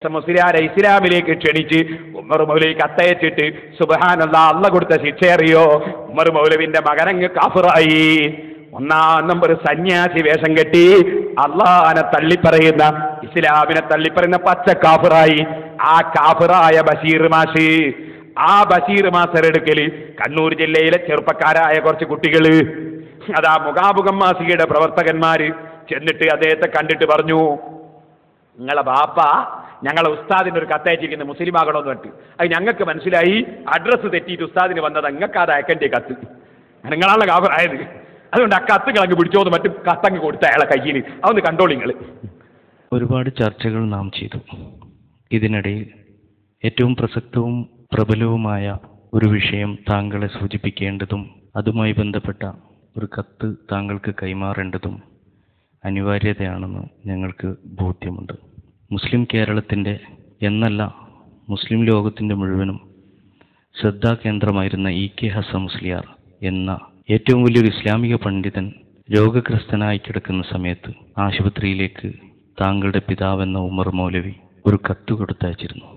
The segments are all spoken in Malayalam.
മുസ്ലിയാരെ ഇസ്ലാമിലേക്ക് ക്ഷണിച്ച് ഉമർ മൗലവി കത്തയച്ചിട്ട് സുബ്ഹാനല്ലാഹ്, അള്ളാഹ് കൊടുത്ത ശിക്ഷ അറിയോ? ഉമർ മൗലവിന്റെ മകനങ്ങ് കാഫിറായി. ഒന്നാം നമ്പർ സന്യാസി വേഷം കെട്ടി അള്ളാഹിനെ തള്ളിപ്പറയുന്ന, ഇസ്ലാമിനെ തള്ളിപ്പറയുന്ന പച്ച കാഫിറായി. ആ കാഫിറായ ബഷീർ മാഷ്, ആ ബഷീർ മാസ്റ്ററെടുക്കല് കണ്ണൂർ ജില്ലയിലെ ചെറുപ്പക്കാരായ കുറച്ച് കുട്ടികള്, അതാ മുഖാമുഖം മാസികയുടെ പ്രവർത്തകന്മാര് ചെന്നിട്ട് അദ്ദേഹത്തെ കണ്ടിട്ട് പറഞ്ഞു, നിങ്ങളെ ബാപ്പ ഞങ്ങളെ ഉസ്താദിന്റെ ഒരു കത്തയച്ചിരിക്കുന്ന മുസ്ലിം ആകണമെന്ന് പറഞ്ഞിട്ട് അത് ഞങ്ങൾക്ക് മനസ്സിലായി, അഡ്രസ്സ് തെറ്റിയിട്ട് ഉസ്താദിന് വന്നത്, നിങ്ങൾക്ക് അത് അയക്കേണ്ട കത്ത്, നിങ്ങളാണ് കാഫിറായത്, അതുകൊണ്ട് ആ കത്ത് അങ്ങ് പിടിച്ചോന്ന് മറ്റു കത്തങ്ങ് കൊടുത്ത അയാളെ കയ്യിൽ, അതൊന്ന് കണ്ടോളൂ നിങ്ങൾ. ഒരുപാട് ചർച്ചകൾ നാം ചെയ്തു. ഇതിനിടയിൽ ഏറ്റവും പ്രസക്തവും പ്രബലവുമായ ഒരു വിഷയം താങ്കളെ സൂചിപ്പിക്കേണ്ടതും അതുമായി ബന്ധപ്പെട്ട ഒരു കത്ത് താങ്കൾക്ക് കൈമാറേണ്ടതും അനിവാര്യതയാണെന്ന് ഞങ്ങൾക്ക് ബോധ്യമുണ്ട്. മുസ്ലിം കേരളത്തിൻ്റെ എന്നല്ല മുസ്ലിം ലോകത്തിൻ്റെ മുഴുവനും ശ്രദ്ധാകേന്ദ്രമായിരുന്ന ഇ കെ ഹസൻ മുസ്ലിയാർ എന്ന ഏറ്റവും വലിയൊരു ഇസ്ലാമിക പണ്ഡിതൻ രോഗഗ്രസ്തനായി കിടക്കുന്ന സമയത്ത് ആശുപത്രിയിലേക്ക് താങ്കളുടെ പിതാവെന്ന ഉമർ മൗലവി ഒരു കത്ത് കൊടുത്തയച്ചിരുന്നു.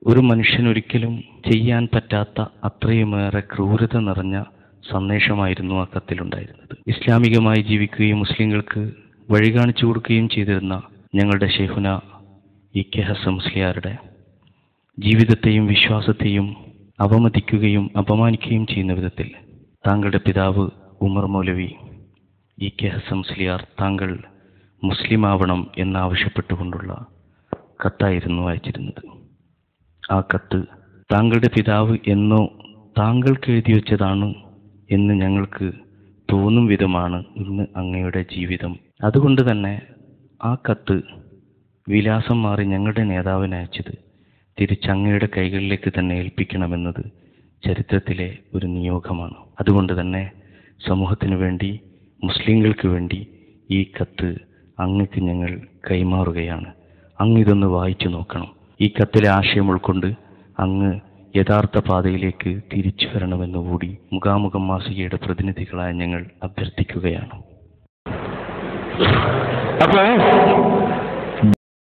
ഒരു മനുഷ്യനൊരിക്കലും ചെയ്യാൻ പറ്റാത്ത അത്രയുമേറെ ക്രൂരത നിറഞ്ഞ സന്ദേശമായിരുന്നു ആ കത്തിലുണ്ടായിരുന്നത്. ഇസ്ലാമികമായി ജീവിക്കുകയും മുസ്ലിങ്ങൾക്ക് വഴി കാണിച്ചു കൊടുക്കുകയും ചെയ്തിരുന്ന ഞങ്ങളുടെ ഷെയ്ഖുന ഇ കെ ഹസൻ മുസ്ലിയാരുടെ ജീവിതത്തെയും വിശ്വാസത്തെയും അവമതിക്കുകയും അപമാനിക്കുകയും ചെയ്യുന്ന വിധത്തിൽ താങ്കളുടെ പിതാവ് ഉമർ മൗലവി ഇ കെ ഹസൻ മുസ്ലിയാർ താങ്കൾ മുസ്ലിം ആവണം എന്നാവശ്യപ്പെട്ടുകൊണ്ടുള്ള കത്തായിരുന്നു അയച്ചിരുന്നത്. ആ കത്ത് താങ്കളുടെ പിതാവ് എന്നോ താങ്കൾക്ക് എഴുതി വെച്ചതാണ് എന്ന് ഞങ്ങൾക്ക് തോന്നും വിധമാണ് ഇന്ന് അങ്ങയുടെ ജീവിതം. അതുകൊണ്ട് തന്നെ ആ കത്ത് വിലാസം മാറി ഞങ്ങളുടെ നേതാവിന് അയച്ചത് തിരിച്ചങ്ങയുടെ കൈകളിലേക്ക് തന്നെ ഏൽപ്പിക്കണമെന്നത് ചരിത്രത്തിലെ ഒരു നിയോഗമാണ്. അതുകൊണ്ട് തന്നെ സമൂഹത്തിന് വേണ്ടി, മുസ്ലിങ്ങൾക്ക് വേണ്ടി ഈ കത്ത് അങ്ങക്ക് ഞങ്ങൾ കൈമാറുകയാണ്. അങ്ങ് ഇതൊന്ന് വായിച്ചു നോക്കണം. ഈ കത്തിലെ ആശയം ഉൾക്കൊണ്ട് അങ്ങ് യഥാർത്ഥ പാതയിലേക്ക് തിരിച്ചു വരണമെന്നുകൂടി മുഖാമുഖം മാസികയുടെ പ്രതിനിധികളായ ഞങ്ങൾ അഭ്യർത്ഥിക്കുകയാണ്. അപ്പോൾ